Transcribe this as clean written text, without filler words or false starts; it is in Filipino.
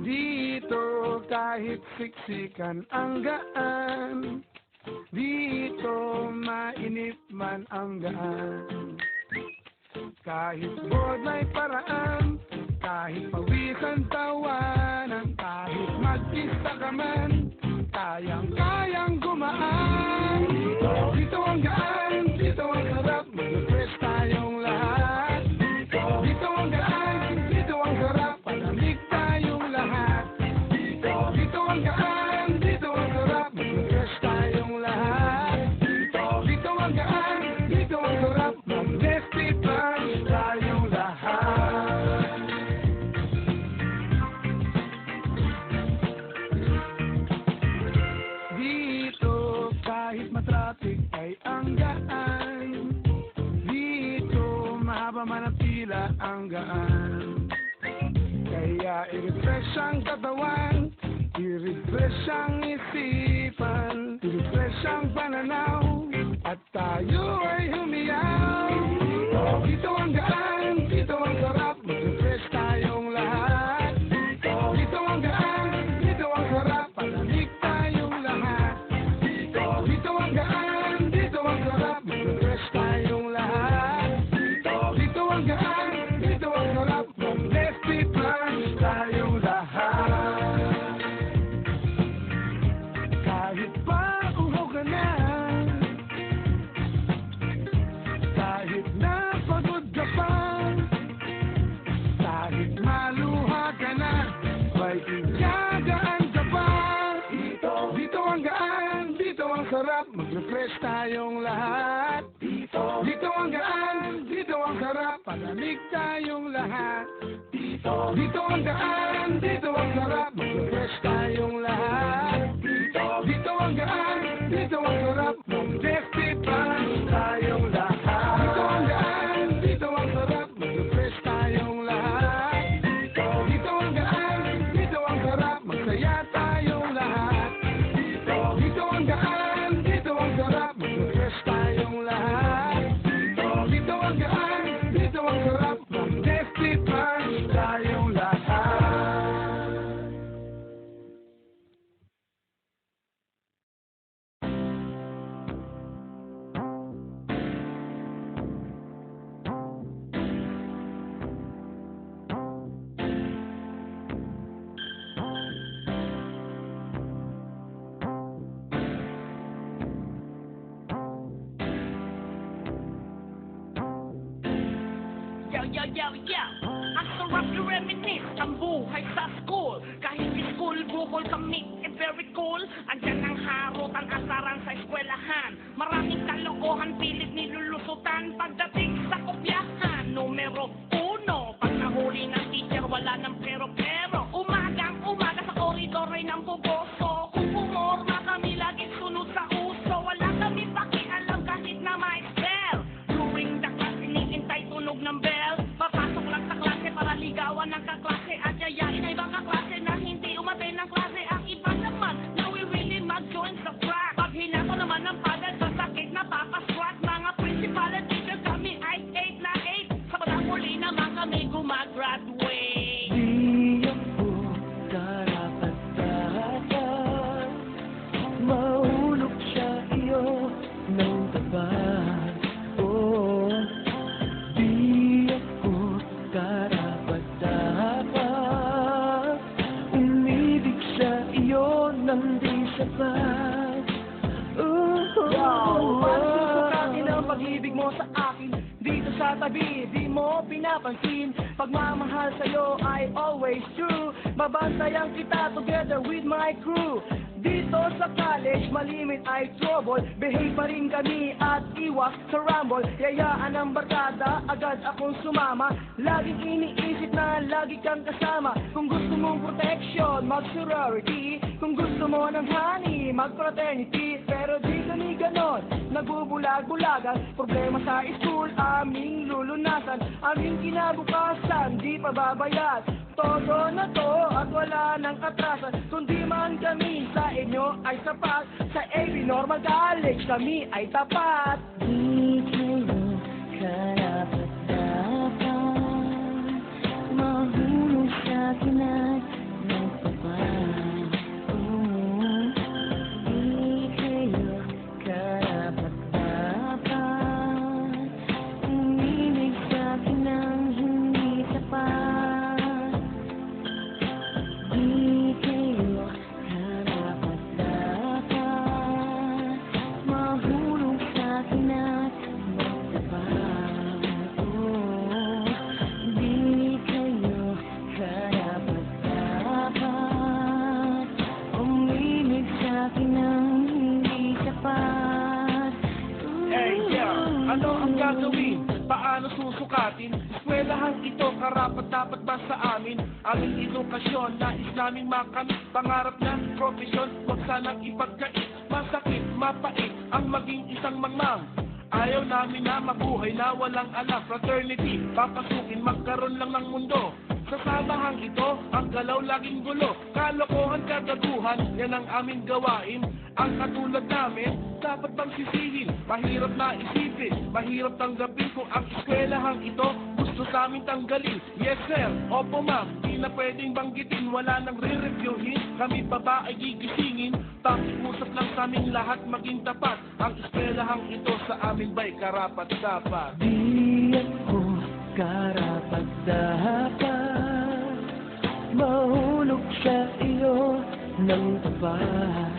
Dito kahit siksikan ang gaan, dito mainip man ang gaan. Kahit bored may paraan, kahit pawisan tawanan, kahit mag-isa ka man, kayang-kayang gumaan. Dito ang gaan, dito ang sarap, mag-refresh tayong lahat. Dito ang gaan, dito ang sarap, palamig tayong lahat. Dito ang gaan, dito ang sarap, mag-refresh tayong lahat. Dito ang gaan, dito ang sarap, mag-refresh tayong lahat. Dito kahit matraffic ay ang gaan, dito mahaba man ang pila ang gaan. Kaya i-refresh ang katawan, i-refresh ang isipan, i-refresh ang pananaw, at tayo ay humiyaw. Dito ang gaan, dito ang sarap, mag-refresh tayong lahat. Dito ang gaan, dito ang sarap, palamig tayong lahat. Dito ang gaan, dito ang sarap, mag-refresh tayong lahat. Dito ang gaan, dito ang sarap, mag-refresh tayong lahat. Kahit pa uhaw ka na, kahit napagod ka pa, kahit maluha ka na, may igagaan ka pa. Dito ang gaan, dito ang sarap, mag-refresh tayong lahat. Dito ang gaan, dito ang sarap, palamig tayong lahat. Dito ang gaan, dito ang sarap, mag-refresh tayong lahat. Dito ang gaan, dito ang sarap, mag-refresh tayong lahat. Dito ang gaan, dito ang sarap, mag-refresh tayong lahat. Dito ang gaan, dito ang sarap, magsaya tayong lahat. Dito ang gaan, dito ang sarap, mag-refresh tayong lahat. Dito ang gaan, dito ang sarap, mag-refresh tayong lahat. Yo, ang sarap i-reminisce ang buhay sa school. Kahit di school, bukol kami, very cool. Andyan ang harot, ang asaran sa eskwelahan. Maraming kalokohan, pilit nilulusutan. Pagdating sa kopyahan, numero 1. Pag nahuli ng teacher, wala ng pero-pero. Umaga sa koridor ay nang buboso. Kung pumorma kami, lagi sunod sa uso. Wala kami pakialam kahit na may spell. During the class, iniintay tunog ng bell. Papasok lang sa klase para ligawan ng kaklase. At yayain ay ibang kaklase na hindi umaten ng klase. Ang iba naman, na we really mag-join sa track. Pag hinato naman ng pagad sa sakit na papaswat. Mga principal at teacher kami ay 8 na 8. Sa pagkakuli naman kami gumagraduate. Di ako karapat-dapat mahulog sa iyo ng tapat. Oh, di ako karapat-dapat umibig sa iyo ng di sapat. Pagsusukatin ang pag-ibig mo sa akin dito sa tabi, di mo pinapansin. Pagmamahal sa'yo ay always true. Babantayan kita together with my crew. Dito sa college, malimit ay trouble. Behave pa rin kami at iwas sa rumble. Yayaan ang barkada, agad akong sumama. Laging iniisip na lagi kang kasama. Kung gusto mong protection, mag-sorority. Kung gusto mo ng honey, mag-fraternity. Pero di kami ganon, nagbubulag-bulagan. Problema sa school, aming lulunasan. Aming kinabukasan, di pa babayad. Todo na to at wala nang atrasan. Kundi man kami sa inyo ay sapat. Sa AB Normal College kami ay tapat. Di kayo karapat-dapat mahulog sa'kin at nagtapat. Di kayo karapat-dapat umibig sa'kin ng hindi tapat. Di kayo karapat-dapat mahulog sa'kin at magtapat. Di kayo karapat-dapat umibig sa'kin ng hindi tapat. Hey, yeah, ano ang gagawin? Paano susukatin? Eskwelahan ito, karapat-dapat ba sa amin? Aming edukasyon, nais naming makamit. Pangarap na profesyon, huwag sanang ipagkait. Masakit, mapait, ang maging isang mangmang. Ayaw namin na mabuhay na walang anak. Fraternity, papasukin, magkaroon lang ng mundo. Sa samahang ito, ang galaw laging gulo. Kalokohan, kagaguhan, yan ang aming gawain. Ang katulad namin, dapat bang sisihin? Mahirap na isipin, mahirap tanggapin kung ang eskwelahang ito gusto sa amin tanggalin. Yes sir, opo ma'am, di na pwedeng banggitin, wala nang re-reviewin. Kami pa ba ay gigisingin? Pakiusap lang sa aming lahat maging tapat. Ang eskwelahang ito sa amin ba'y karapat-dapat? Di ako karapat-dapat mahulog sa iyo ng tapat.